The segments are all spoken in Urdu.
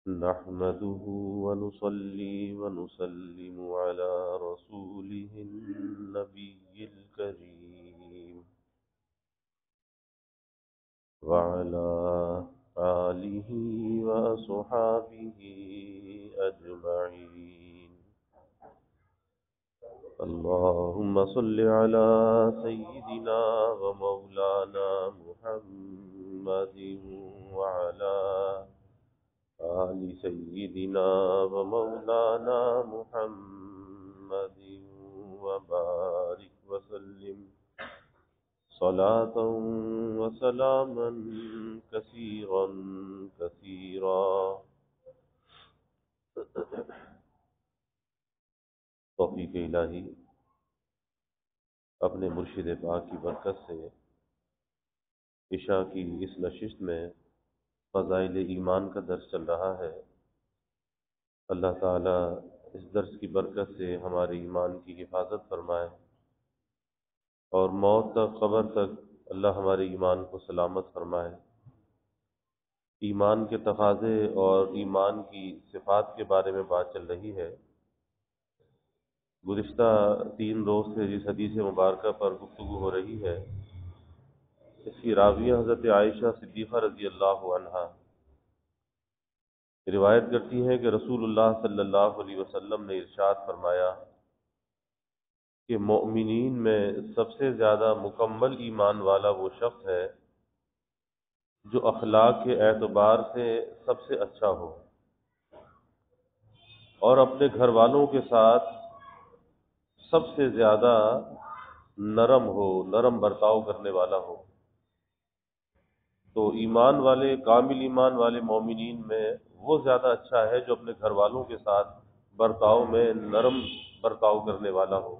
نحمده ونصلي ونسلم على رسوله النبي الكريم وعلى آله وأصحابه أجمعين. اللهم صل على سيدنا ومولانا محمد وعلى آل سيدنا ومولانا محمد وبارك وسلم صلاة وسلاما كثيرا كثيرا. توفیق الہی اپنے مرشد پاک کی برکت سے عشاء کی اس نشست میں فضائل ایمان کا درس چل رہا ہے. اللہ تعالیٰ اس درس کی برکت سے ہمارے ایمان کی حفاظت فرمائے اور موت تک قبر تک اللہ ہمارے ایمان کو سلامت فرمائے. ایمان کے تقاضے اور ایمان کی صفات کے بارے میں بات چل رہی ہے. گزشتہ 3 روز سے جس حدیث مبارکہ پر گفتگو ہو رہی ہے اس کی راویہ حضرت عائشہ صدیقہ رضی اللہ عنہا روایت کرتی ہیں کہ رسول اللہ صلی اللہ علیہ وسلم نے ارشاد فرمایا کہ مؤمنین میں سب سے زیادہ مکمل ایمان والا وہ شخص ہے جو اخلاق کے اعتبار سے سب سے اچھا ہو اور اپنے گھر والوں کے ساتھ سب سے زیادہ نرم ہو، نرم برتاؤ کرنے والا ہو. تو ایمان والے، کامل ایمان والے مومنین میں وہ زیادہ اچھا ہے جو اپنے گھر والوں کے ساتھ برتاؤ میں نرم برتاؤ کرنے والا ہو.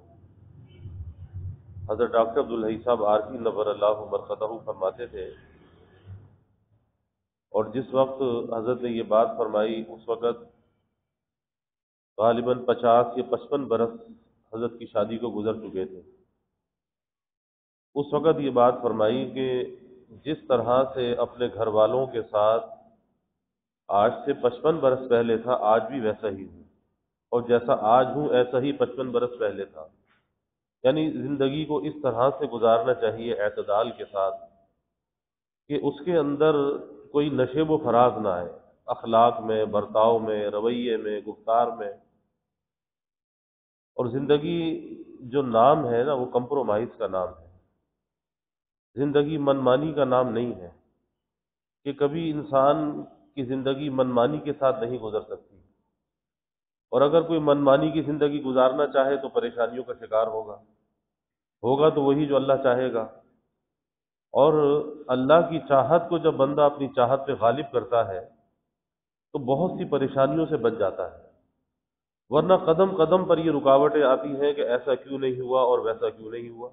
حضرت ڈاکٹر عبدالحی صاحب عارفی نور اللہ مرقدہ فرماتے تھے، اور جس وقت حضرت نے یہ بات فرمائی اس وقت غالباً 50 یا 55 برس حضرت کی شادی کو گزر چکے تھے. اس وقت یہ بات فرمائی کہ جس طرح سے اپنے گھر والوں کے ساتھ آج سے 55 برس پہلے تھا آج بھی ویسا ہی ہوں، اور جیسا آج ہوں ایسا ہی 55 برس پہلے تھا. یعنی زندگی کو اس طرح سے گزارنا چاہیے اعتدال کے ساتھ کہ اس کے اندر کوئی نشیب و فراز نہ آئے، اخلاق میں، برتاؤ میں، رویے میں، گفتار میں. اور زندگی جو نام ہے نا وہ کمپرومائز کا نام ہے. زندگی منمانی کا نام نہیں ہے کہ کبھی انسان کی زندگی منمانی کے ساتھ نہیں گزر سکتی، اور اگر کوئی منمانی کی زندگی گزارنا چاہے تو پریشانیوں کا شکار ہوگا تو وہی جو اللہ چاہے گا. اور اللہ کی چاہت کو جب بندہ اپنی چاہت پہ غالب کرتا ہے تو بہت سی پریشانیوں سے بچ جاتا ہے، ورنہ قدم قدم پر یہ رکاوٹیں آتی ہیں کہ ایسا کیوں نہیں ہوا اور ویسا کیوں نہیں ہوا.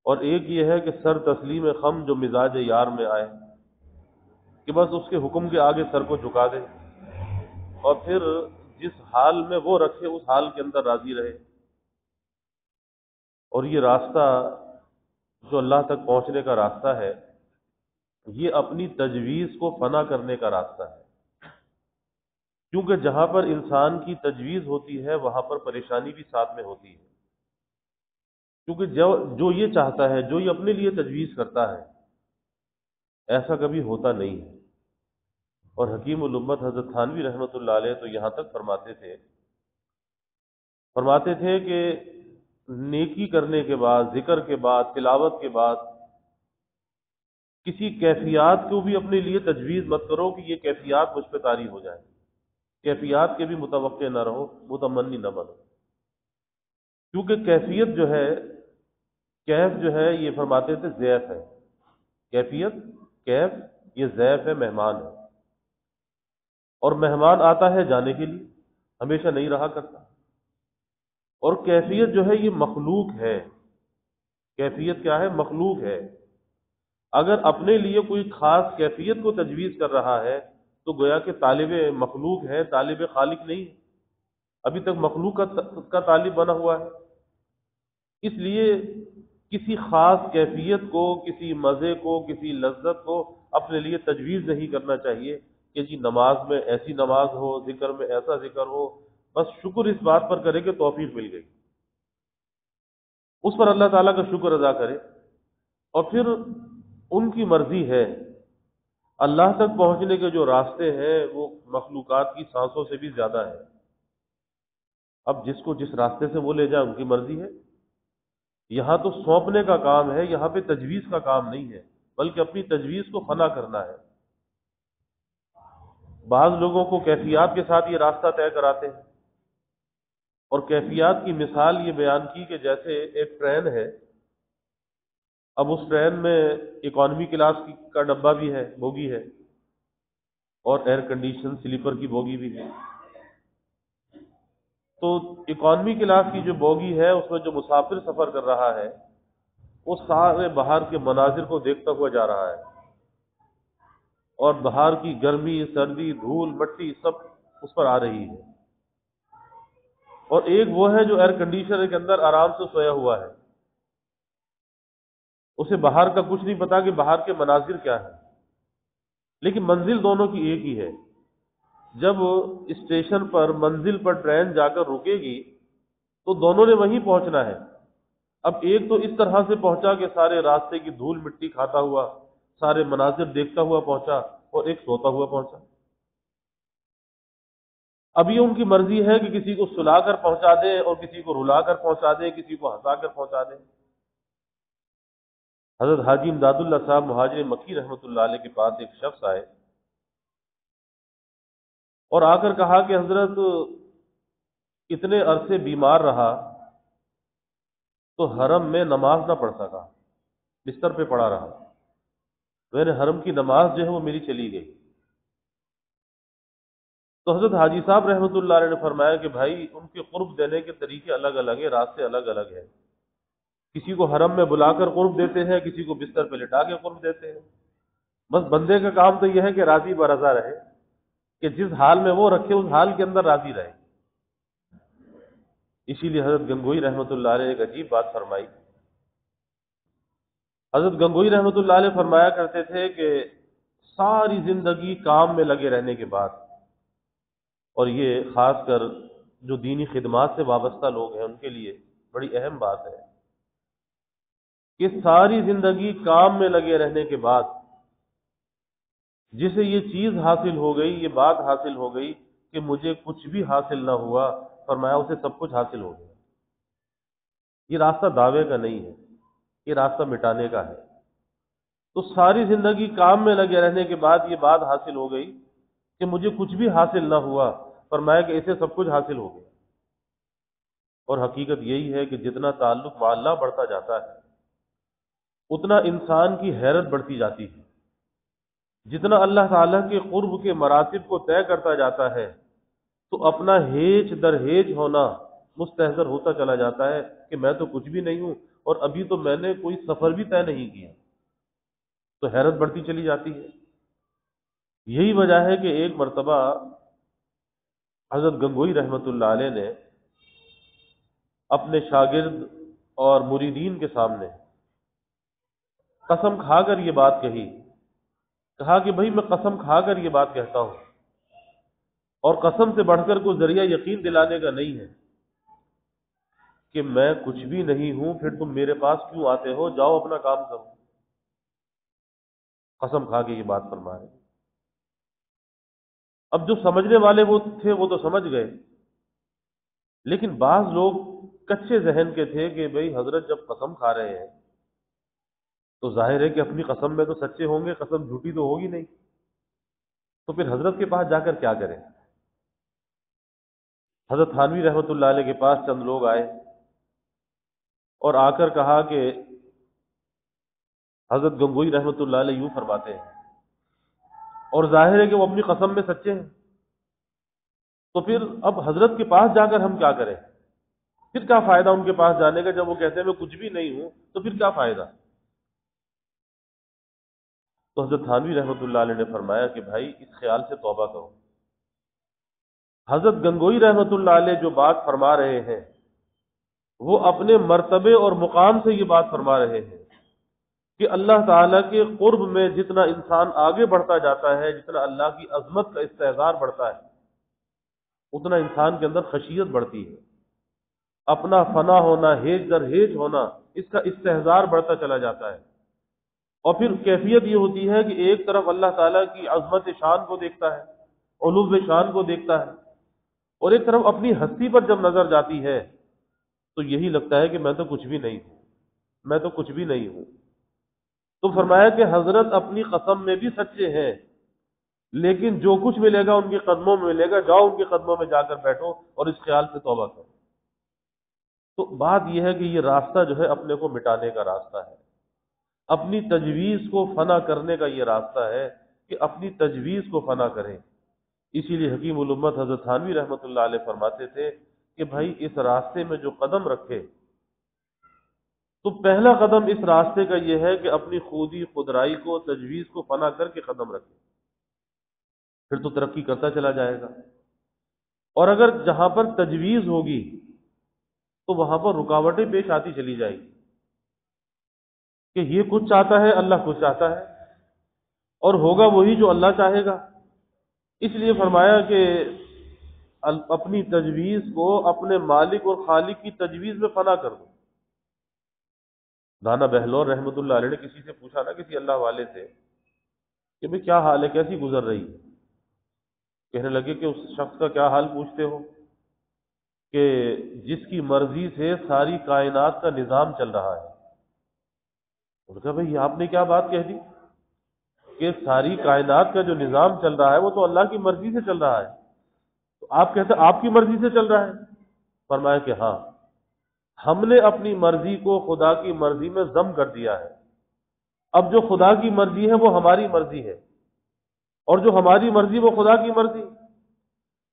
اور ایک یہ ہے کہ سر تسلیم خم جو مزاج یار میں آئے کہ بس اس کے حکم کے آگے سر کو جھکا دے اور پھر جس حال میں وہ رکھے اس حال کے اندر راضی رہے. اور یہ راستہ جو اللہ تک پہنچنے کا راستہ ہے یہ اپنی تجویز کو فنا کرنے کا راستہ ہے، کیونکہ جہاں پر انسان کی تجویز ہوتی ہے وہاں پر پریشانی بھی ساتھ میں ہوتی ہے. کیونکہ جو یہ چاہتا ہے، جو یہ اپنے لیے تجویز کرتا ہے، ایسا کبھی ہوتا نہیں ہے. اور حکیم الامت حضرت تھانوی رحمۃ اللہ علیہ تو یہاں تک فرماتے تھے کہ نیکی کرنے کے بعد، ذکر کے بعد، تلاوت کے بعد کسی کیفیات کو بھی اپنے لیے تجویز مت کرو کہ یہ کیفیات مجھ پہ طاری ہو جائے. کیفیات کے بھی متوقع نہ رہو، متمنی نہ بنو. کیونکہ کیفیت جو ہے، کیف جو ہے، یہ فرماتے تھے ضیف ہے. کیفیت، کیف یہ ضیف ہے، مہمان ہے. اور مہمان آتا ہے جانے کے لیے، ہمیشہ نہیں رہا کرتا. اور کیفیت جو ہے یہ مخلوق ہے. کیفیت کیا ہے؟ مخلوق ہے. اگر اپنے لیے کوئی خاص کیفیت کو تجویز کر رہا ہے تو گویا کہ طالب مخلوق ہے، طالب خالق نہیں ہے. ابھی تک مخلوق کا طالب بنا ہوا ہے. اس لیے کسی خاص کیفیت کو، کسی مزے کو، کسی لذت کو اپنے لیے تجویز نہیں کرنا چاہیے، کہ جی نماز میں ایسی نماز ہو، ذکر میں ایسا ذکر ہو، بس شکر اس بات پر کرے کہ توفیق مل گئی، اس پر اللہ تعالیٰ کا شکر ادا کرے، اور پھر ان کی مرضی ہے، اللہ تک پہنچنے کے جو راستے ہیں وہ مخلوقات کی سانسوں سے بھی زیادہ ہے۔ اب جس کو جس راستے سے وہ لے جائے ان کی مرضی ہے، یہاں تو سونپنے کا کام ہے، یہاں پہ تجویز کا کام نہیں ہے، بلکہ اپنی تجویز کو فنا کرنا ہے۔ بعض لوگوں کو کیفیات کے ساتھ یہ راستہ طے کراتے ہیں، اور کیفیات کی مثال یہ بیان کی کہ جیسے ایک ٹرین ہے، اب اس ٹرین میں اکانومی کلاس کا ڈبہ بھی ہے، بوگی ہے، اور ایئر کنڈیشن سلیپر کی بوگی بھی ہے۔ تو اکانومی کلاس کی جو بوگی ہے اس میں جو مسافر سفر کر رہا ہے وہ سارے باہر کے مناظر کو دیکھتا ہوا جا رہا ہے، اور باہر کی گرمی، سردی، دھول، مٹی سب اس پر آ رہی ہے، اور ایک وہ ہے جو ایئر کنڈیشنر کے اندر آرام سے سویا ہوا ہے، اسے باہر کا کچھ نہیں پتا کہ باہر کے مناظر کیا ہے، لیکن منزل دونوں کی ایک ہی ہے۔ جب اسٹیشن پر منزل پر ٹرین جا کر رکے گی تو دونوں نے وہیں پہنچنا ہے۔ اب ایک تو اس طرح سے پہنچا کہ سارے راستے کی دھول مٹی کھاتا ہوا، سارے مناظر دیکھتا ہوا پہنچا، اور ایک سوتا ہوا پہنچا۔ اب یہ ان کی مرضی ہے کہ کسی کو سلا کر پہنچا دیں، اور کسی کو رلا کر پہنچا دیں، کسی کو ہنسا کر پہنچا دیں۔ حضرت حاجی امداد اللہ صاحب مہاجر مکی رحمۃ اللہ علیہ کے پاس ایک شخص آئے اور آ کر کہا کہ حضرت اتنے عرصے بیمار رہا تو حرم میں نماز نہ پڑھ سکا، بستر پہ پڑا رہا، میرے حرم کی نماز جو ہے وہ میری چلی گئی۔ تو حضرت حاجی صاحب رحمۃ اللہ علیہ نے فرمایا کہ بھائی ان کے قرب دینے کے طریقے الگ الگ ہیں، راستے الگ الگ ہیں، کسی کو حرم میں بلا کر قرب دیتے ہیں، کسی کو بستر پہ لٹا کے قرب دیتے ہیں۔ بس بندے کا کام تو یہ ہے کہ راضی برضا رہے، کہ جس حال میں وہ رکھے اس حال کے اندر راضی رہے۔ اسی لیے حضرت گنگوئی رحمۃ اللہ علیہ نے ایک عجیب بات فرمائی۔ حضرت گنگوئی رحمۃ اللہ علیہ فرمایا کرتے تھے کہ ساری زندگی کام میں لگے رہنے کے بعد، اور یہ خاص کر جو دینی خدمات سے وابستہ لوگ ہیں ان کے لیے بڑی اہم بات ہے کہ ساری زندگی کام میں لگے رہنے کے بعد جسے یہ چیز حاصل ہو گئی، یہ بات حاصل ہو گئی کہ مجھے کچھ بھی حاصل نہ ہوا، فرمایا اسے سب کچھ حاصل ہو گیا۔ یہ راستہ دعوے کا نہیں ہے، یہ راستہ مٹانے کا ہے۔ تو ساری زندگی کام میں لگے رہنے کے بعد یہ بات حاصل ہو گئی کہ مجھے کچھ بھی حاصل نہ ہوا، فرمایا کہ اسے سب کچھ حاصل ہو گیا۔ اور حقیقت یہی ہے کہ جتنا تعلق مع اللہ بڑھتا جاتا ہے اتنا انسان کی حیرت بڑھتی جاتی ہے، جتنا اللہ تعالیٰ کے قرب کے مراتب کو طے کرتا جاتا ہے تو اپنا ہیچ در ہیچ ہونا مستحضر ہوتا چلا جاتا ہے کہ میں تو کچھ بھی نہیں ہوں، اور ابھی تو میں نے کوئی سفر بھی طے نہیں کیا، تو حیرت بڑھتی چلی جاتی ہے۔ یہی وجہ ہے کہ ایک مرتبہ حضرت گنگوئی رحمۃ اللہ علیہ نے اپنے شاگرد اور مریدین کے سامنے قسم کھا کر یہ بات کہا کہ بھائی میں قسم کھا کر یہ بات کہتا ہوں، اور قسم سے بڑھ کر کوئی ذریعہ یقین دلانے کا نہیں ہے کہ میں کچھ بھی نہیں ہوں، پھر تم میرے پاس کیوں آتے ہو، جاؤ اپنا کام کرو۔ قسم کھا کے یہ بات فرمائے۔ اب جو سمجھنے والے وہ تھے وہ تو سمجھ گئے، لیکن بعض لوگ کچے ذہن کے تھے کہ بھئی حضرت جب قسم کھا رہے ہیں تو ظاہر ہے کہ اپنی قسم میں تو سچے ہوں گے، قسم جھوٹی تو ہوگی نہیں، تو پھر حضرت کے پاس جا کر کیا کریں۔ حضرت تھانوی رحمۃ اللہ علیہ کے پاس چند لوگ آئے اور آ کر کہا کہ حضرت گنگوئی رحمۃ اللہ علیہ یوں فرماتے ہیں، اور ظاہر ہے کہ وہ اپنی قسم میں سچے ہیں، تو پھر اب حضرت کے پاس جا کر ہم کیا کریں، پھر کیا فائدہ ان کے پاس جانے کا، جب وہ کہتے ہیں میں کچھ بھی نہیں ہوں تو پھر کیا فائدہ۔ تو حضرت تھانوی رحمۃ اللہ علیہ نے فرمایا کہ بھائی اس خیال سے توبہ کرو، حضرت گنگوئی رحمۃ اللہ علیہ جو بات فرما رہے ہیں وہ اپنے مرتبے اور مقام سے یہ بات فرما رہے ہیں کہ اللہ تعالیٰ کے قرب میں جتنا انسان آگے بڑھتا جاتا ہے، جتنا اللہ کی عظمت کا استحضار بڑھتا ہے، اتنا انسان کے اندر خشیت بڑھتی ہے، اپنا فنا ہونا، ہیج در ہیج ہونا، اس کا استحضار بڑھتا چلا جاتا ہے۔ اور پھر کیفیت یہ ہوتی ہے کہ ایک طرف اللہ تعالیٰ کی عظمت شان کو دیکھتا ہے، علو شان کو دیکھتا ہے، اور ایک طرف اپنی ہستی پر جب نظر جاتی ہے تو یہی لگتا ہے کہ میں تو کچھ بھی نہیں ہوں، میں تو کچھ بھی نہیں ہوں۔ تو فرمایا کہ حضرت اپنی قسم میں بھی سچے ہیں، لیکن جو کچھ ملے گا ان کے قدموں میں ملے گا، جاؤ ان کے قدموں میں جا کر بیٹھو اور اس خیال سے توبہ کرو۔ تو بات یہ ہے کہ یہ راستہ جو ہے اپنے کو مٹانے کا راستہ ہے، اپنی تجویز کو فنا کرنے کا یہ راستہ ہے کہ اپنی تجویز کو فنا کریں۔ اسی لیے حکیم الامت حضرت تھانوی رحمۃ اللہ علیہ فرماتے تھے کہ بھائی اس راستے میں جو قدم رکھے تو پہلا قدم اس راستے کا یہ ہے کہ اپنی خودی خودرائی کو، تجویز کو فنا کر کے قدم رکھے، پھر تو ترقی کرتا چلا جائے گا۔ اور اگر جہاں پر تجویز ہوگی تو وہاں پر رکاوٹیں پیش آتی چلی جائیں گی کہ یہ کچھ چاہتا ہے، اللہ کچھ چاہتا ہے، اور ہوگا وہی جو اللہ چاہے گا۔ اس لیے فرمایا کہ اپنی تجویز کو اپنے مالک اور خالق کی تجویز میں فنا کر دو۔ رانا بہلور رحمۃ اللہ علیہ نے کسی سے پوچھا نا، کسی اللہ والے سے، کہ بھئی کیا حال ہے، کیسی گزر رہی ہے؟ کہنے لگے کہ اس شخص کا کیا حال پوچھتے ہو کہ جس کی مرضی سے ساری کائنات کا نظام چل رہا ہے۔ انہوں نے کہا بھئی یہ آپ نے کیا بات کہہ دی کہ ساری کائنات کا جو نظام چل رہا ہے وہ تو اللہ کی مرضی سے چل رہا ہے، تو آپ کہتے ہیں آپ کی مرضی سے چل رہا ہے؟ فرمایا کہ ہاں، ہم نے اپنی مرضی کو خدا کی مرضی میں ضم کر دیا ہے، اب جو خدا کی مرضی ہے وہ ہماری مرضی ہے، اور جو ہماری مرضی وہ خدا کی مرضی۔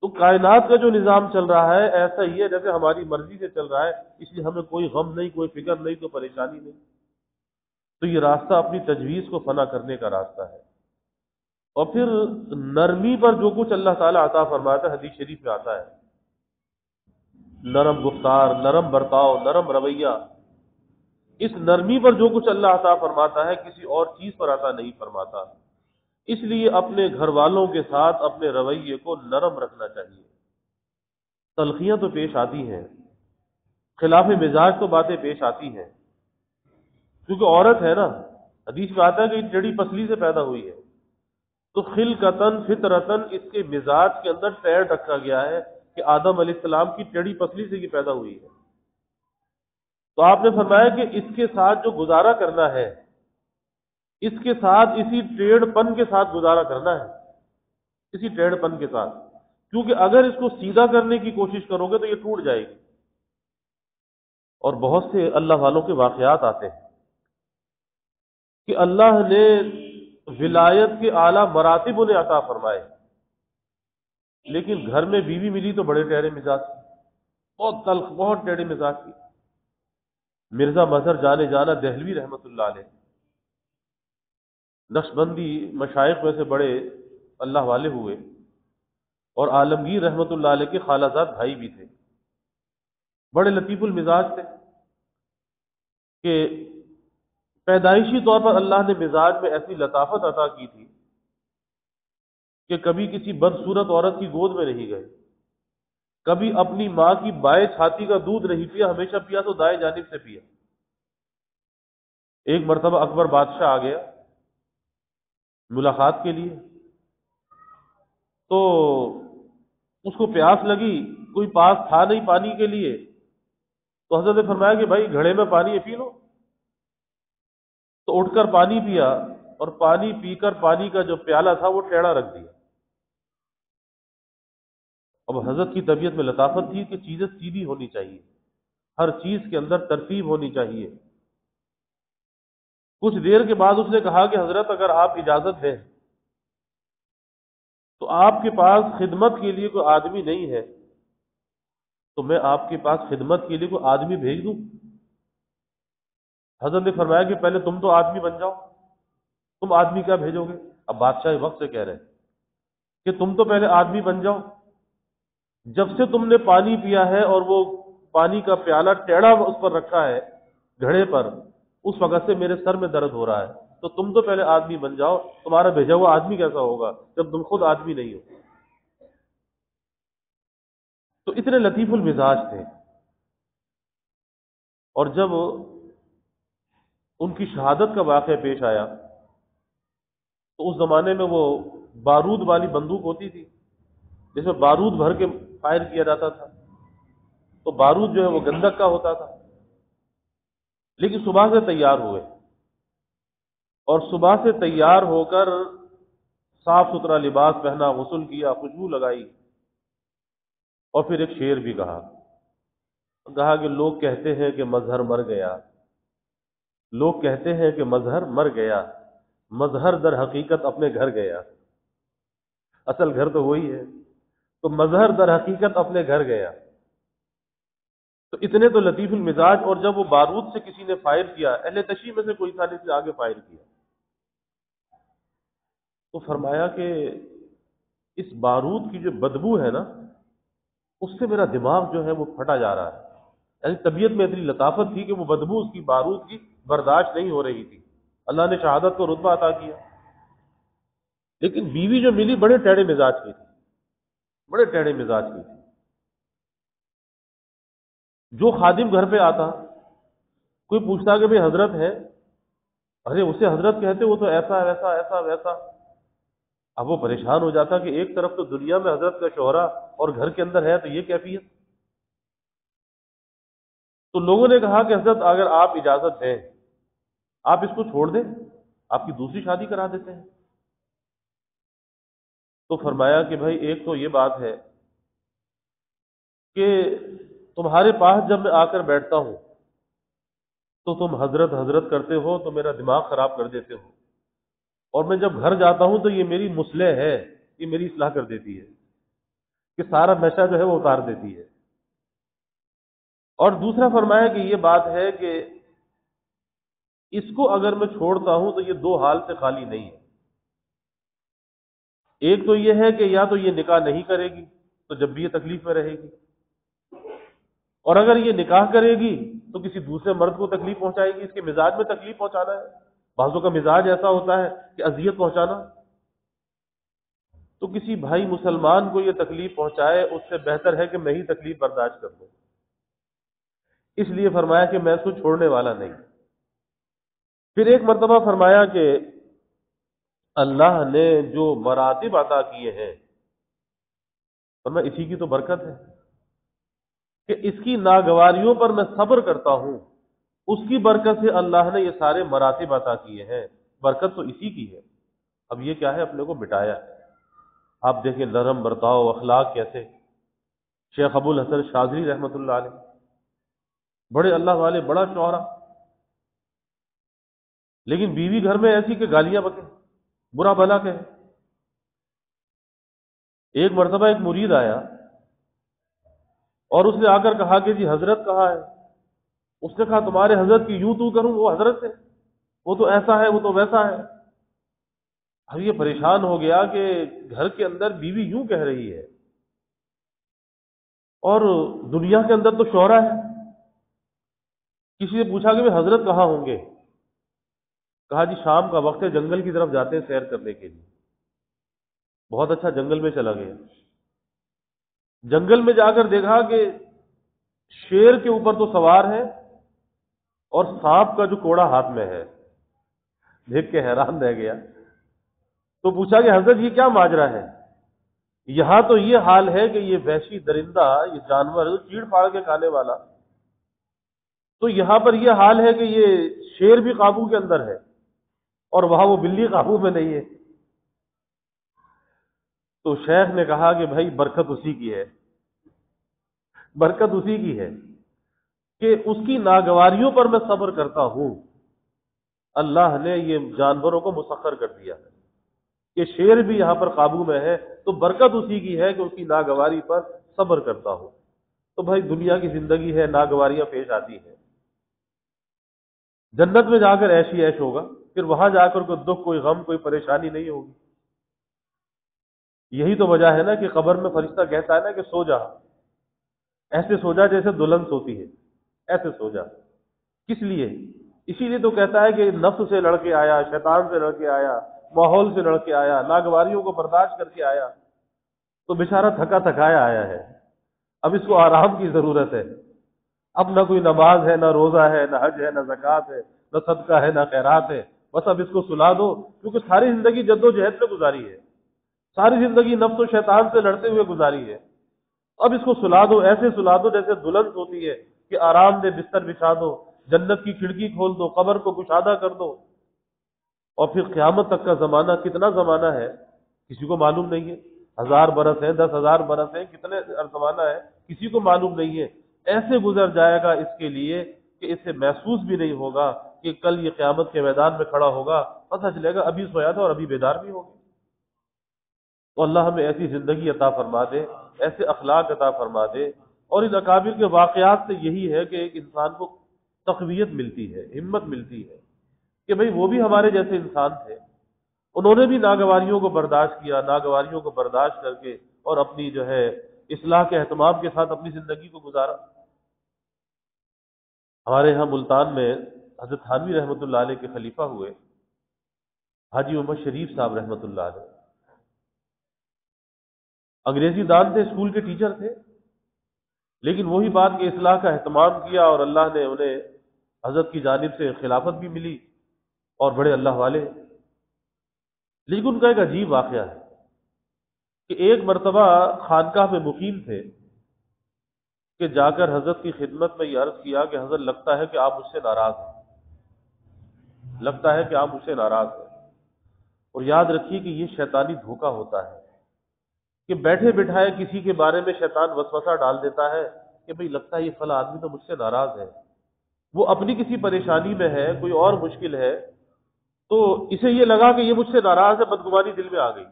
تو کائنات کا جو نظام چل رہا ہے ایسا ہی ہے جیسے ہماری مرضی سے چل رہا ہے، اس لیے ہمیں کوئی غم نہیں، کوئی فکر نہیں، کوئی پریشانی نہیں۔ تو یہ راستہ اپنی تجویز کو فنا کرنے کا راستہ ہے۔ اور پھر نرمی پر جو کچھ اللہ تعالیٰ عطا فرماتا ہے، حدیث شریف میں آتا ہے، نرم گفتار، نرم برتاؤ، نرم رویہ، اس نرمی پر جو کچھ اللہ عطا فرماتا ہے کسی اور چیز پر عطا نہیں فرماتا۔ اس لیے اپنے گھر والوں کے ساتھ اپنے رویے کو نرم رکھنا چاہیے۔ تلخیاں تو پیش آتی ہیں، خلاف مزاج تو باتیں پیش آتی ہیں، کیونکہ عورت ہے نا، حدیث میں آتا ہے کہ یہ ٹیڑھی پسلی سے پیدا ہوئی ہے، تو خلقتاً فطرتاً اس کے مزاج کے اندر ٹیر رکھا گیا ہے کہ آدم علیہ السلام کی ٹیڑھی پسلی سے یہ پیدا ہوئی ہے۔ تو آپ نے فرمایا کہ اس کے ساتھ جو گزارا کرنا ہے، اس کے ساتھ اسی ٹیڑھ پن کے ساتھ گزارا کرنا ہے، اسی ٹیڑھ پن کے ساتھ، کیونکہ اگر اس کو سیدھا کرنے کی کوشش کرو گے تو یہ ٹوٹ جائے گی۔ اور بہت سے اللہ والوں کے واقعات آتے ہیں کہ اللہ نے ولایت کے اعلیٰ مراتب انہیں عطا فرمائے، لیکن گھر میں بیوی ملی تو بڑے ٹیڑھے مزاج کی، بہت تلخ، بہت ٹیڑھے مزاج کی۔ مرزا مظہر جانے جانا دہلوی رحمۃ اللہ علیہ، نقشبندی مشائخ میں سے بڑے اللہ والے ہوئے، اور عالمگیر رحمۃ اللہ علیہ کے خالہ زاد بھائی بھی تھے، بڑے لطیف المزاج تھے کہ پیدائشی طور پر اللہ نے مزاج میں ایسی لطافت عطا کی تھی کہ کبھی کسی بدصورت عورت کی گود میں نہیں گئے، کبھی اپنی ماں کی بائیں چھاتی کا دودھ نہیں پیا، ہمیشہ پیا تو دائیں جانب سے پیا۔ ایک مرتبہ اکبر بادشاہ آ گیا ملاقات کے لیے، تو اس کو پیاس لگی، کوئی پاس تھا نہیں پانی کے لیے، تو حضرت نے فرمایا کہ بھائی گھڑے میں پانی ہے، پی لو۔ تو اٹھ کر پانی پیا، اور پانی پی کر پانی کا جو پیالہ تھا وہ ٹیڑھا رکھ دیا۔ اب حضرت کی طبیعت میں لطافت تھی کہ چیزیں سیدھی ہونی چاہیے، ہر چیز کے اندر ترتیب ہونی چاہیے۔ کچھ دیر کے بعد اس نے کہا کہ حضرت اگر آپ اجازت ہے تو آپ کے پاس خدمت کے لیے کوئی آدمی نہیں ہے تو میں آپ کے پاس خدمت کے لیے کوئی آدمی بھیج دوں؟ حضرت نے فرمایا کہ پہلے تم تو آدمی بن جاؤ، تم آدمی کیا بھیجو گے؟ اب بادشاہ وقت سے کہہ رہے ہیں کہ تم تو پہلے آدمی بن جاؤ، جب سے تم نے پانی پیا ہے اور وہ پانی کا پیالہ ٹیڑھا اس پر رکھا ہے گھڑے پر، اس وقت سے میرے سر میں درد ہو رہا ہے، تو تم تو پہلے آدمی بن جاؤ، تمہارا بھیجا ہوا آدمی کیسا ہوگا جب تم خود آدمی نہیں ہو۔ تو اتنے لطیف المزاج تھے، اور جب ان کی شہادت کا واقعہ پیش آیا تو اس زمانے میں وہ بارود والی بندوق ہوتی تھی جس میں بارود بھر کے فائر کیا جاتا تھا، تو بارود جو ہے وہ گندک کا ہوتا تھا، لیکن صبح سے تیار ہوئے اور صبح سے تیار ہو کر صاف ستھرا لباس پہنا، غسل کیا، خوشبو لگائی، اور پھر ایک شعر بھی کہا کہ لوگ کہتے ہیں کہ مظہر مر گیا، لوگ کہتے ہیں کہ مظہر مر گیا، مظہر در حقیقت اپنے گھر گیا۔ اصل گھر تو وہی ہے، تو مظہر در حقیقت اپنے گھر گیا۔ تو اتنے تو لطیف المزاج، اور جب وہ بارود سے کسی نے فائر کیا، اہل تشیع میں سے کوئی تھا نے سے آگے فائر کیا، تو فرمایا کہ اس بارود کی جو بدبو ہے نا، اس سے میرا دماغ جو ہے وہ پھٹا جا رہا ہے، یعنی طبیعت میں اتنی لطافت تھی کہ وہ بدبو اس کی بارود کی برداشت نہیں ہو رہی تھی۔ اللہ نے شہادت کو رتبہ عطا کیا، لیکن بیوی جو ملی بڑے ٹیڑے مزاج کی تھی، بڑے ٹیڑے مزاج کی تھی۔ جو خادم گھر پہ آتا، کوئی پوچھتا کہ بھئی حضرت ہے، ارے اسے حضرت کہتے، وہ تو ایسا ویسا ایسا ویسا۔ اب وہ پریشان ہو جاتا کہ ایک طرف تو دنیا میں حضرت کا شوہرہ اور گھر کے اندر ہے تو یہ کیفیت۔ تو لوگوں نے کہا کہ حضرت اگر آپ اجازت دیں، آپ اس کو چھوڑ دیں، آپ کی دوسری شادی کرا دیتے ہیں۔ تو فرمایا کہ بھائی ایک تو یہ بات ہے کہ تمہارے پاس جب میں آ کر بیٹھتا ہوں تو تم حضرت حضرت کرتے ہو تو میرا دماغ خراب کر دیتے ہو، اور میں جب گھر جاتا ہوں تو یہ میری مصلح ہے، یہ میری اصلاح کر دیتی ہے کہ سارا نشہ جو ہے وہ اتار دیتی ہے۔ اور دوسرا فرمایا کہ یہ بات ہے کہ اس کو اگر میں چھوڑتا ہوں تو یہ دو حال سے خالی نہیں ہے، ایک تو یہ ہے کہ یا تو یہ نکاح نہیں کرے گی تو جب بھی یہ تکلیف میں رہے گی، اور اگر یہ نکاح کرے گی تو کسی دوسرے مرد کو تکلیف پہنچائے گی، اس کے مزاج میں تکلیف پہنچانا ہے۔ بعضوں کا مزاج ایسا ہوتا ہے کہ اذیت پہنچانا، تو کسی بھائی مسلمان کو یہ تکلیف پہنچائے اس سے بہتر ہے کہ میں ہی تکلیف برداشت کر لوں۔ اس لیے فرمایا کہ میں اس کو چھوڑنے والا نہیں۔ پھر ایک مرتبہ فرمایا کہ اللہ نے جو مراتب عطا کیے ہیں، فرمایا اسی کی تو برکت ہے کہ اس کی ناگواریوں پر میں صبر کرتا ہوں، اس کی برکت سے اللہ نے یہ سارے مراتب عطا کیے ہیں، برکت تو اسی کی ہے۔ اب یہ کیا ہے، اپنے کو مٹایا ہے۔ آپ دیکھیں نرم برتاؤ، اخلاق کیسے۔ شیخ ابو الحسن شاذلی رحمۃ اللہ علیہ، بڑے اللہ والے، بڑا شوہرا، لیکن بیوی گھر میں ایسی کہ گالیاں بکے، برا بھلا کہے۔ ایک مرتبہ ایک مرید آیا اور اس نے آ کر کہا کہ جی حضرت کہاں ہے؟ اس نے کہا تمہارے حضرت کی یوں تو کروں، وہ حضرت ہے، وہ تو ایسا ہے، وہ تو ویسا ہے۔ اب یہ پریشان ہو گیا کہ گھر کے اندر بیوی یوں کہہ رہی ہے اور دنیا کے اندر تو شوہرا ہے۔ کسی نے پوچھا کہ بھئی حضرت کہاں ہوں گے؟ کہا جی شام کا وقت ہے، جنگل کی طرف جاتے ہیں سیر کرنے کے لیے۔ بہت اچھا، جنگل میں چلا گیا۔ جنگل میں جا کر دیکھا کہ شیر کے اوپر تو سوار ہے اور سانپ کا جو کوڑا ہاتھ میں ہے، دیکھ کے حیران رہ گیا۔ تو پوچھا کہ حضرت یہ کیا ماجرا ہے؟ یہاں تو یہ حال ہے کہ یہ وحشی درندہ، یہ جانور چیڑ پھاڑ کے کھانے والا، تو یہاں پر یہ حال ہے کہ یہ شیر بھی قابو کے اندر ہے اور وہاں وہ بلی قابو میں نہیں ہے۔ تو شیخ نے کہا کہ بھائی برکت اسی کی ہے، برکت اسی کی ہے کہ اس کی ناگواریوں پر میں صبر کرتا ہوں۔ اللہ نے یہ جانوروں کو مسخر کر دیا ہے کہ شیر بھی یہاں پر قابو میں ہے، تو برکت اسی کی ہے کہ اس کی ناگواری پر صبر کرتا ہوں۔ تو بھائی دنیا کی زندگی ہے، ناگواریاں پیش آتی ہیں، جنت میں جا کر ایش ہی ایش ہوگا، پھر وہاں جا کر کوئی دکھ، کوئی غم، کوئی پریشانی نہیں ہوگی۔ یہی تو وجہ ہے نا کہ قبر میں فرشتہ کہتا ہے نا کہ سو جا، ایسے سو جا جیسے دلہن سوتی ہے، ایسے سو جا۔ کس لیے؟ اسی لیے تو کہتا ہے کہ نفس سے لڑ کے آیا، شیطان سے لڑ کے آیا، ماحول سے لڑ کے آیا، ناگواریوں کو برداشت کر کے آیا، تو بیچارہ تھکا تھکایا آیا ہے، اب اس کو آرام کی ضرورت ہے۔ اب نہ کوئی نماز ہے، نہ روزہ ہے، نہ حج ہے، نہ زکوٰۃ ہے، نہ صدقہ ہے، نہ خیرات ہے، بس اب اس کو سلا دو، کیونکہ ساری زندگی جد و جہد میں گزاری ہے، ساری زندگی نفس و شیطان سے لڑتے ہوئے گزاری ہے۔ اب اس کو سلا دو، ایسے سلا دو جیسے دلہن ہوتی ہے کہ آرام دہ بستر بچھا دو، جنت کی کھڑکی کھول دو، قبر کو کشادہ کر دو، اور پھر قیامت تک کا زمانہ کتنا زمانہ ہے کسی کو معلوم نہیں ہے، 1000 برس ہے، 10,000 برس ہے، کتنے زمانہ ہے کسی کو معلوم نہیں ہے، ایسے گزر جائے گا اس کے لیے کہ اسے محسوس بھی نہیں ہوگا کہ کل یہ قیامت کے میدان میں کھڑا ہوگا، پتہ چلے گا ابھی سویا تھا اور ابھی بیدار بھی ہوگا۔ تو اللہ ہمیں ایسی زندگی عطا فرما دے، ایسے اخلاق عطا فرما دے، اور ان اکابر کے واقعات سے یہی ہے کہ ایک انسان کو تقویت ملتی ہے، ہمت ملتی ہے کہ بھئی وہ بھی ہمارے جیسے انسان تھے، انہوں نے بھی ناگواریوں کو برداشت کیا، ناگواریوں کو برداشت کر کے اور اپنی جو ہے اصلاح کے اہتمام کے ساتھ اپنی زندگی کو گزارا۔ ہمارے یہاں ملتان میں حضرت تھانوی رحمۃ اللہ علیہ کے خلیفہ ہوئے حاجی عمر شریف صاحب رحمۃ اللہ علیہ، انگریزی دان تھے، اسکول کے ٹیچر تھے، لیکن وہی بات کہ اصلاح کا اہتمام کیا اور اللہ نے انہیں حضرت کی جانب سے خلافت بھی ملی اور بڑے اللہ والے۔ لیکن ان کا ایک عجیب واقعہ ہے کہ ایک مرتبہ خانقاہ میں مقیم تھے کہ جا کر حضرت کی خدمت میں یہ عرض کیا کہ حضرت لگتا ہے کہ آپ مجھ سے ناراض ہیں، لگتا ہے کہ آپ مجھ سے ناراض ہیں، اور یاد رکھیے کہ یہ شیطانی دھوکہ ہوتا ہے کہ بیٹھے بٹھائے کسی کے بارے میں شیطان وسوسہ ڈال دیتا ہے کہ بھئی لگتا ہے یہ فلاں آدمی تو مجھ سے ناراض ہے، وہ اپنی کسی پریشانی میں ہے، کوئی اور مشکل ہے، تو اسے یہ لگا کہ یہ مجھ سے ناراض ہے، بدگمانی دل میں آ گئی،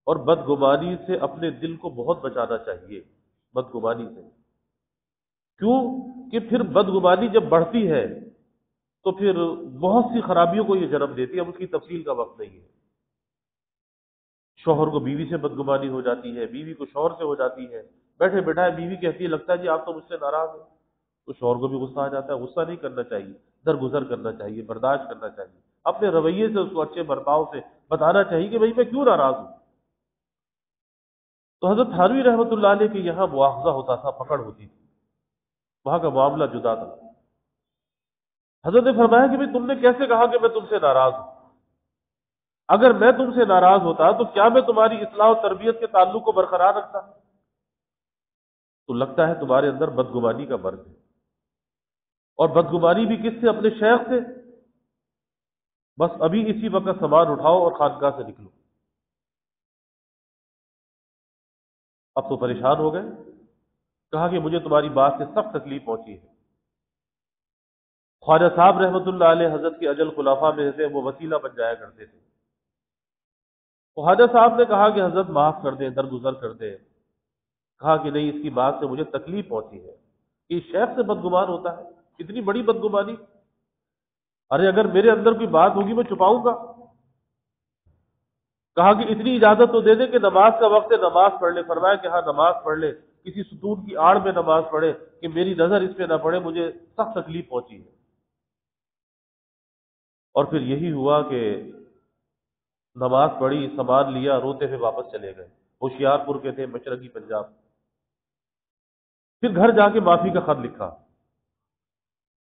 اور بدگمانی سے اپنے دل کو بہت بچانا چاہیے، بدگمانی سے، کیوں کہ پھر بدگمانی جب بڑھتی ہے تو پھر بہت سی خرابیوں کو یہ جنم دیتی ہے، اب اس کی تفصیل کا وقت نہیں ہے۔ شوہر کو بیوی سے بدگمانی ہو جاتی ہے، بیوی کو شوہر سے ہو جاتی ہے، بیٹھے بیٹھائے بیوی کہتی ہے لگتا ہے جی آپ تو مجھ سے ناراض ہیں، تو شوہر کو بھی غصہ آ جاتا ہے، غصہ نہیں کرنا چاہیے، درگزر کرنا چاہیے، برداشت کرنا چاہیے، اپنے رویے سے اس کو اچھے برتاؤ سے بتانا چاہیے کہ بھئی میں کیوں ناراض ہوں۔ تو حضرت تھانوی رحمۃ اللہ علیہ کے یہاں مواخذہ ہوتا تھا، پکڑ ہوتی تھی، وہاں کا معاملہ جدا تھا۔ حضرت نے فرمایا کہ بھئی تم نے کیسے کہا کہ میں تم سے ناراض ہوں؟ اگر میں تم سے ناراض ہوتا تو کیا میں تمہاری اصلاح و تربیت کے تعلق کو برقرار رکھتا؟ تو لگتا ہے تمہارے اندر بدگمانی کا مرض ہے، اور بدگمانی بھی کس سے؟ اپنے شیخ سے۔ بس ابھی اسی وقت سامان اٹھاؤ اور خانقاہ سے نکلو۔ اب تو پریشان ہو گئے، کہا کہ مجھے تمہاری بات سے سخت تکلیف پہنچی ہے۔ خواجہ صاحب رحمۃ اللہ علیہ حضرت کے اجل خلافہ میں سے وہ وسیلہ بن جایا کرتے تھے۔ خواجہ صاحب نے کہا کہ حضرت معاف کر دیں، درگزر کر دیں۔ کہا کہ نہیں، اس کی بات سے مجھے تکلیف پہنچی ہے کہ اس شیخ سے بدگمان ہوتا ہے، اتنی بڑی بدگمانی۔ ارے اگر میرے اندر کوئی بات ہوگی میں چھپاؤں گا؟ کہا کہ اتنی اجازت تو دے دے کہ نماز کا وقت ہے، نماز پڑھ لے۔ فرمایا کہ ہاں نماز پڑھ لے، کسی ستون کی آڑ میں نماز پڑھے کہ میری نظر اس پہ نہ پڑے، مجھے سخت تکلیف پہنچی ہے۔ اور پھر یہی ہوا کہ نماز پڑھی، سامان لیا، روتے ہوئے واپس چلے گئے۔ ہوشیار پور کے تھے، مشرقی پنجاب۔ پھر گھر جا کے معافی کا خط لکھا،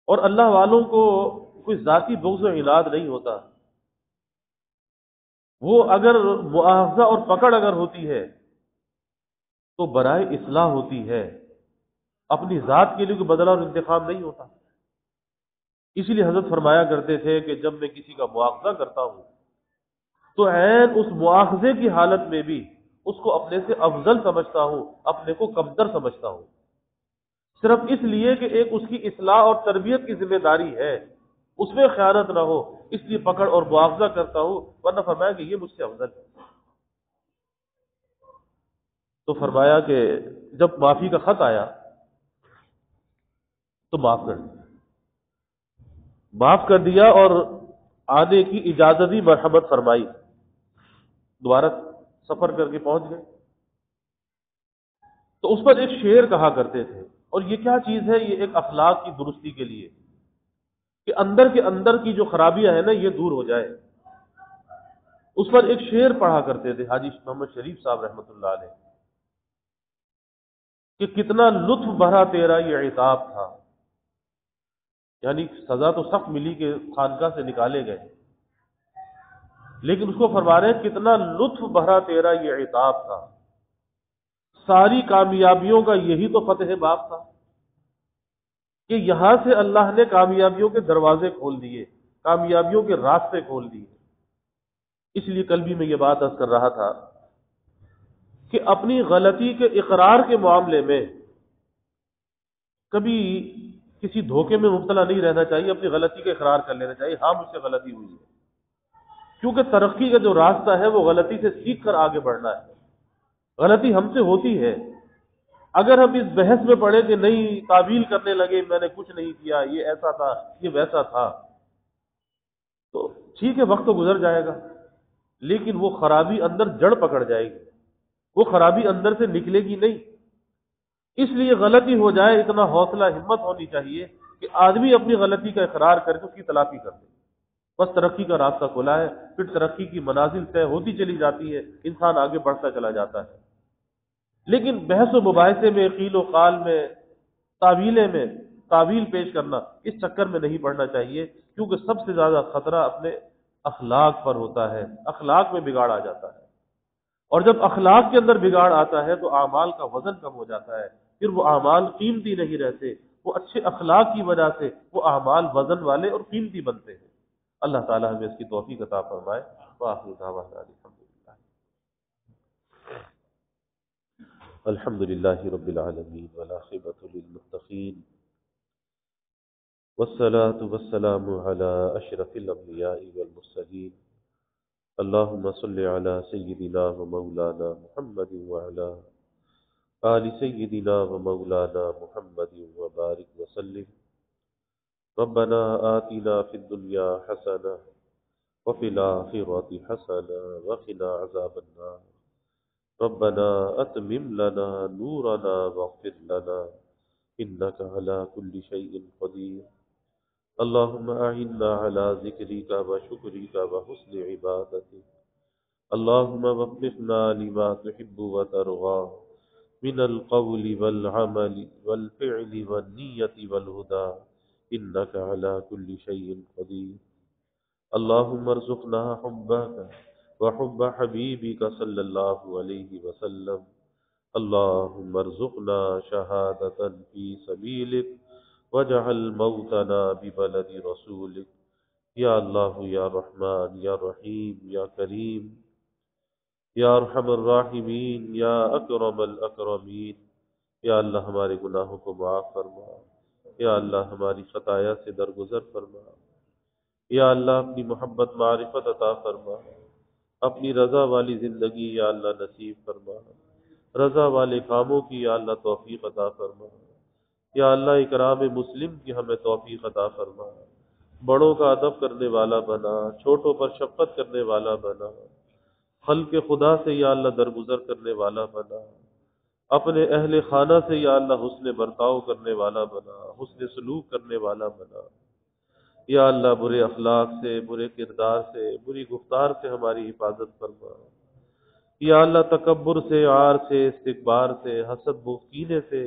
اور اللہ والوں کو کوئی ذاتی بغض و عناد نہیں ہوتا، وہ اگر مؤاخذہ اور پکڑ اگر ہوتی ہے تو برائے اصلاح ہوتی ہے، اپنی ذات کے لیے کوئی بدلہ اور انتقام نہیں ہوتا۔ اسی لیے حضرت فرمایا کرتے تھے کہ جب میں کسی کا مؤاخذہ کرتا ہوں تو عین اس مؤاخذے کی حالت میں بھی اس کو اپنے سے افضل سمجھتا ہوں، اپنے کو کمتر سمجھتا ہوں، صرف اس لیے کہ ایک اس کی اصلاح اور تربیت کی ذمہ داری ہے، اس میں خیانت نہ ہو، اس لیے پکڑ اور مواخذہ کرتا ہوں، ورنہ فرمایا کہ یہ مجھ سے افضل ہے۔ تو فرمایا کہ جب معافی کا خط آیا تو معاف کر دیا، معاف کر دیا، اور آنے کی اجازت ہی مرحمت فرمائی، دوبارہ سفر کر کے پہنچ گئے۔ تو اس پر ایک شعر کہا کرتے تھے، اور یہ کیا چیز ہے؟ یہ ایک اخلاق کی درستی کے لیے کہ اندر کے اندر کی جو خرابیاں ہیں نا یہ دور ہو جائے۔ اس پر ایک شعر پڑھا کرتے تھے حاجی محمد شریف صاحب رحمۃ اللہ علیہ کہ کتنا لطف بھرا تیرا یہ عتاب تھا، یعنی سزا تو سخت ملی کہ خانقاہ سے نکالے گئے، لیکن اس کو فرما رہے ہیں کتنا لطف بھرا تیرا یہ عتاب تھا، ساری کامیابیوں کا یہی تو فتح باب تھا کہ یہاں سے اللہ نے کامیابیوں کے دروازے کھول دیے، کامیابیوں کے راستے کھول دیے۔ اس لیے کل بھی میں یہ بات عرض کر رہا تھا کہ اپنی غلطی کے اقرار کے معاملے میں کبھی کسی دھوکے میں مبتلا نہیں رہنا چاہیے، اپنی غلطی کا اقرار کر لینا چاہیے، ہاں مجھ سے غلطی ہوئی ہے، کیونکہ ترقی کا جو راستہ ہے وہ غلطی سے سیکھ کر آگے بڑھنا ہے۔ غلطی ہم سے ہوتی ہے، اگر ہم اس بحث میں پڑے کہ نہیں تعویل کرنے لگے میں نے کچھ نہیں کیا، یہ ایسا تھا یہ ویسا تھا، تو ٹھیک ہے وقت تو گزر جائے گا، لیکن وہ خرابی اندر جڑ پکڑ جائے گی، وہ خرابی اندر سے نکلے گی نہیں۔ اس لیے غلطی ہو جائے اتنا حوصلہ ہمت ہونی چاہیے کہ آدمی اپنی غلطی کا اقرار کر کے اس کی تلافی کر دے، بس ترقی کا راستہ کھلا ہے، پھر ترقی کی منازل طے ہوتی چلی جاتی ہے، انسان آگے بڑھتا چلا جاتا ہے۔ لیکن بحث و مباحثے میں، قیل و قال میں، تعویلے میں تعویل پیش کرنا، اس چکر میں نہیں پڑنا چاہیے، کیونکہ سب سے زیادہ خطرہ اپنے اخلاق پر ہوتا ہے، اخلاق میں بگاڑ آ جاتا ہے، اور جب اخلاق کے اندر بگاڑ آتا ہے تو اعمال کا وزن کم ہو جاتا ہے، پھر وہ اعمال قیمتی نہیں رہتے، وہ اچھے اخلاق کی وجہ سے وہ اعمال وزن والے اور قیمتی بنتے ہیں۔ اللہ تعالی ہمیں اس کی توفیق عطا فرمائے۔ وآخر دعوانا الحمد للہ رب العالمین والعاقبۃ للمتقین والصلاة والسلام علی اشرف الانبیاء والمرسلین اللہم صل علی سیدنا و مولانا محمد وعلی آل سیدنا و مولانا محمد وبارک وسلم۔ ربنا آتنا فی الدنیا حسنہ وفی الآخرۃ حسنہ وقنا عذاب النار۔ ربنا اتمم لنا نورنا واغفر لنا انک علی کل شیء قدیر۔ اللہم اعنا علی ذکرک وشکرک وحسن عبادتک۔ اللہم وفقنا لما تحب وترضى من القول والعمل والفعل والنیت والہدى انک علی کل شیء قدیر۔ اللہم ارزقنا حبک وحب حبیبک صلی اللہ علیہ وسلم۔ اللہم ارزقنا شہادة فی سبیلک واجعل موتنا ببلد رسولک۔ یا اللہ یا رحمان یا رحیم یا کریم یا ارحم الراحمین یا اکرم الاکرمین۔ یا اللہ ہمارے گناہوں کو معاف فرما، یا اللہ ہماری خطایا سے درگزر فرما، یا اللہ اپنی محبت معرفت عطا فرما، اپنی رضا والی زندگی یا اللہ نصیب فرما، رضا والے کاموں کی یا اللہ توفیق عطا فرما، یا اللہ اکرام مسلم کی ہمیں توفیق عطا فرما، بڑوں کا ادب کرنے والا بنا، چھوٹوں پر شفقت کرنے والا بنا، خلق خدا سے یا اللہ درگزر کرنے والا بنا، اپنے اہل خانہ سے یا اللہ حسن برتاؤ کرنے والا بنا، حسن سلوک کرنے والا بنا، یا اللہ برے اخلاق سے، برے کردار سے، بری گفتار سے ہماری حفاظت فرما، یا اللہ تکبر سے، عار سے، استکبار سے، حسد کینے سے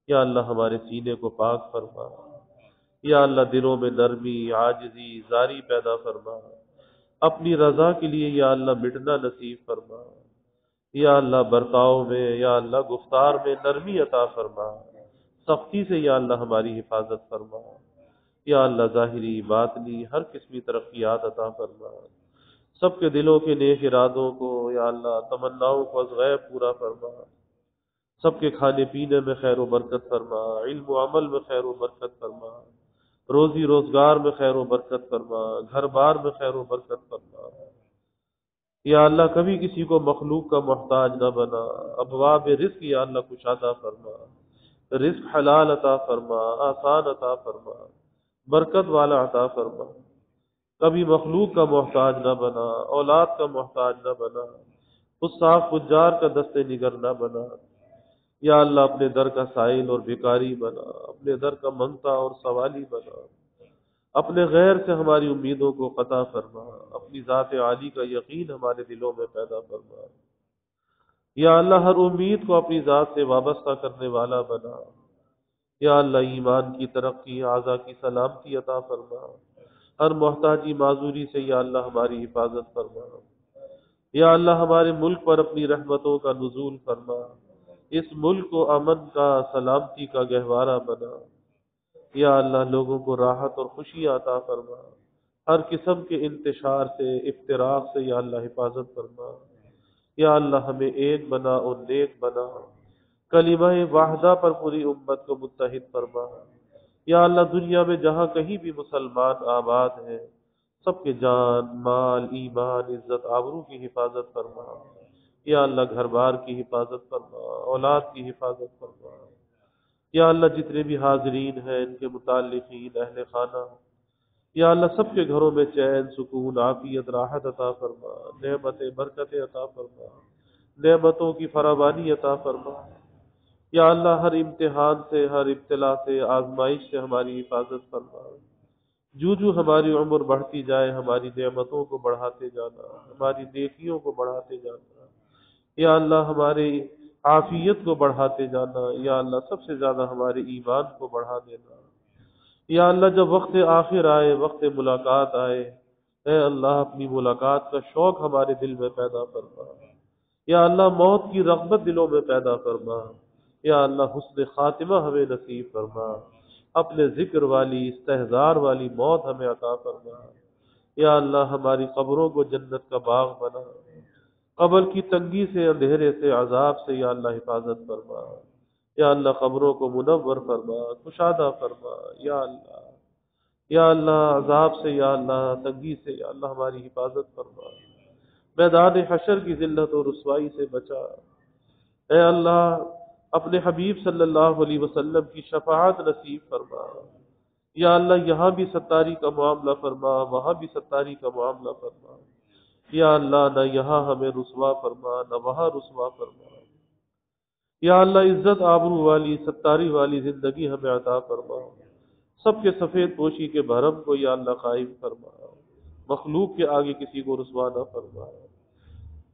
یا اللہ ہمارے سینے کو پاک فرما، یا اللہ دلوں میں نرمی، عاجزی، زاری پیدا فرما، اپنی رضا کے لیے یا اللہ مٹنا نصیب فرما، یا اللہ برتاؤ میں یا اللہ گفتار میں نرمی عطا فرما، سختی سے یا اللہ ہماری حفاظت فرما، یا اللہ ظاہری باطنی ہر قسمی ترقیات عطا فرما، سب کے دلوں کے نیک ارادوں کو یا اللہ تمناؤں کو از غیب پورا فرما، سب کے کھانے پینے میں خیر و برکت فرما، علم و عمل میں خیر و برکت فرما، روزی روزگار میں خیر و برکت فرما، گھر بار میں خیر و برکت فرما، یا اللہ کبھی کسی کو مخلوق کا محتاج نہ بنا، ابواب رزق یا اللہ کشادہ فرما، رزق حلال عطا فرما، آسان عطا فرما، برکت والا عطا فرما، کبھی مخلوق کا محتاج نہ بنا، اولاد کا محتاج نہ بنا، حساف فجار کا دست نگر نہ بنا، یا اللہ اپنے در کا سائل اور بھکاری بنا، اپنے در کا منگتا اور سوالی بنا، اپنے غیر سے ہماری امیدوں کو قطع فرما، اپنی ذات عالی کا یقین ہمارے دلوں میں پیدا فرما۔ یا اللہ ہر امید کو اپنی ذات سے وابستہ کرنے والا بنا۔ یا اللہ ایمان کی ترقی، اعضا کی سلامتی عطا فرما، ہر محتاجی معذوری سے یا اللہ ہماری حفاظت فرما۔ یا اللہ ہمارے ملک پر اپنی رحمتوں کا نزول فرما، اس ملک کو امن کا، سلامتی کا گہوارہ بنا۔ یا اللہ لوگوں کو راحت اور خوشی عطا فرما، ہر قسم کے انتشار سے، افتراق سے یا اللہ حفاظت فرما۔ یا اللہ ہمیں ایک بنا اور نیک بنا، کلمہ واحدہ پر پوری امت کو متحد فرما۔ یا اللہ دنیا میں جہاں کہیں بھی مسلمان آباد ہیں، سب کے جان، مال، ایمان، عزت، آبرو کی حفاظت فرما۔ یا اللہ گھر بار کی حفاظت فرما، اولاد کی حفاظت فرما۔ یا اللہ جتنے بھی حاضرین ہیں، ان کے متعلقین، اہل خانہ، یا اللہ سب کے گھروں میں چین، سکون، عافیت، راحت عطا فرما، نعمت برکت عطا فرما، نعمتوں کی فراوانی عطا فرما۔ یا اللہ ہر امتحان سے، ہر ابتلا سے، آزمائش سے ہماری حفاظت فرما۔ جو جو ہماری عمر بڑھتی جائے، ہماری نعمتوں کو بڑھاتے جانا، ہماری نیکیوں کو بڑھاتے جانا۔ یا اللہ ہمارے عافیت کو بڑھاتے جانا۔ یا اللہ سب سے زیادہ ہمارے ایمان کو بڑھا دینا۔ یا اللہ جب وقت آخر آئے، وقت ملاقات آئے، اے اللہ اپنی ملاقات کا شوق ہمارے دل میں پیدا فرما۔ یا اللہ موت کی رغبت دلوں میں پیدا فرما۔ یا اللہ حسن خاتمہ ہمیں نصیب فرما، اپنے ذکر والی، استحضار والی موت ہمیں عطا فرما۔ یا اللہ ہماری قبروں کو جنت کا باغ بنا، قبر کی تنگی سے، اندھیرے سے، عذاب سے یا اللہ حفاظت فرما۔ یا اللہ قبروں کو منور فرما، کشادہ فرما۔ یا اللہ، یا اللہ عذاب سے، یا اللہ تنگی سے یا اللہ ہماری حفاظت فرما۔ میدان حشر کی ذلت اور رسوائی سے بچا۔ اے اللہ اپنے حبیب صلی اللہ علیہ وسلم کی شفاعت نصیب فرما۔ یا اللہ یہاں بھی ستاری کا معاملہ فرما، وہاں بھی ستاری کا معاملہ فرما۔ یا اللہ نہ یہاں ہمیں رسوا فرما، نہ وہاں رسوا فرما۔ یا اللہ عزت آبرو والی، ستاری والی زندگی ہمیں عطا فرما۔ سب کے سفید پوشی کے بھرم کو یا اللہ قائم فرما، مخلوق کے آگے کسی کو رسوا نہ فرما۔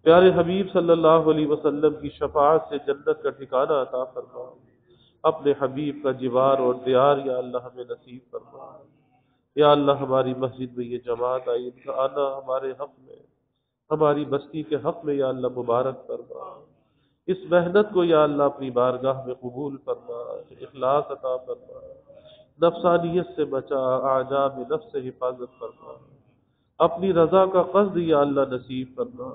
پیارے حبیب صلی اللہ علیہ وسلم کی شفاعت سے جنت کا ٹھکانہ عطا فرما۔ اپنے حبیب کا جوار اور دیار یا اللہ ہمیں نصیب فرما۔ یا اللہ ہماری مسجد میں یہ جماعت آئی، ان کا آنا ہمارے حق میں، ہماری بستی کے حق میں یا اللہ مبارک فرما۔ اس محنت کو یا اللہ اپنی بارگاہ میں قبول فرما، اخلاص عطا فرما، نفسانیت سے بچا، اعجاب نفس سے حفاظت فرما، اپنی رضا کا قصد یا اللہ نصیب فرما۔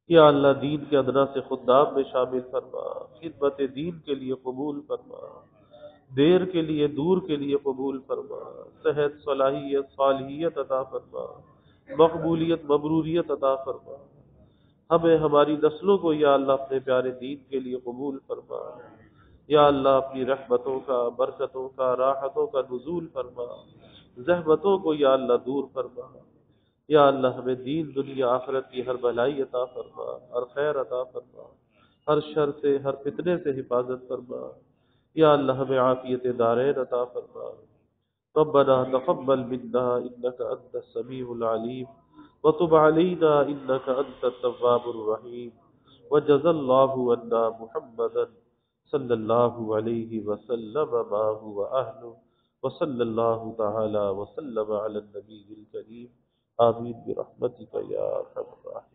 یا اللہ دین کے ادنا سے خدام میں شامل فرما، خدمت دین کے لیے قبول فرما، دیر کے لیے، دور کے لیے قبول فرما، صحت، صلاحیت، صالحیت عطا فرما، مقبولیت، مبروریت عطا فرما۔ ہمیں، ہماری نسلوں کو یا اللہ اپنے پیارے دین کے لیے قبول فرما۔ یا اللہ اپنی رحمتوں کا، برکتوں کا، راحتوں کا نزول فرما، زحمتوں کو یا اللہ دور فرما۔ یا اللہ ہمیں دین، دنیا، آخرت کی ہر بھلائی عطا فرما، ہر خیر عطا فرما، ہر شر سے، ہر فتنے سے حفاظت فرما۔ یا اللہ ہمیں عافیت دارین عطا فرما۔ ربنا تقبل منا انك انت السميع العليم وتب علينا انك انت التواب الرحيم وجزى الله عنا محمدا صلى الله عليه وسلم ما هو اهله وصلى الله تعالى وسلم على النبي الكريم آمين برحمتك يا ارحم الراحمين۔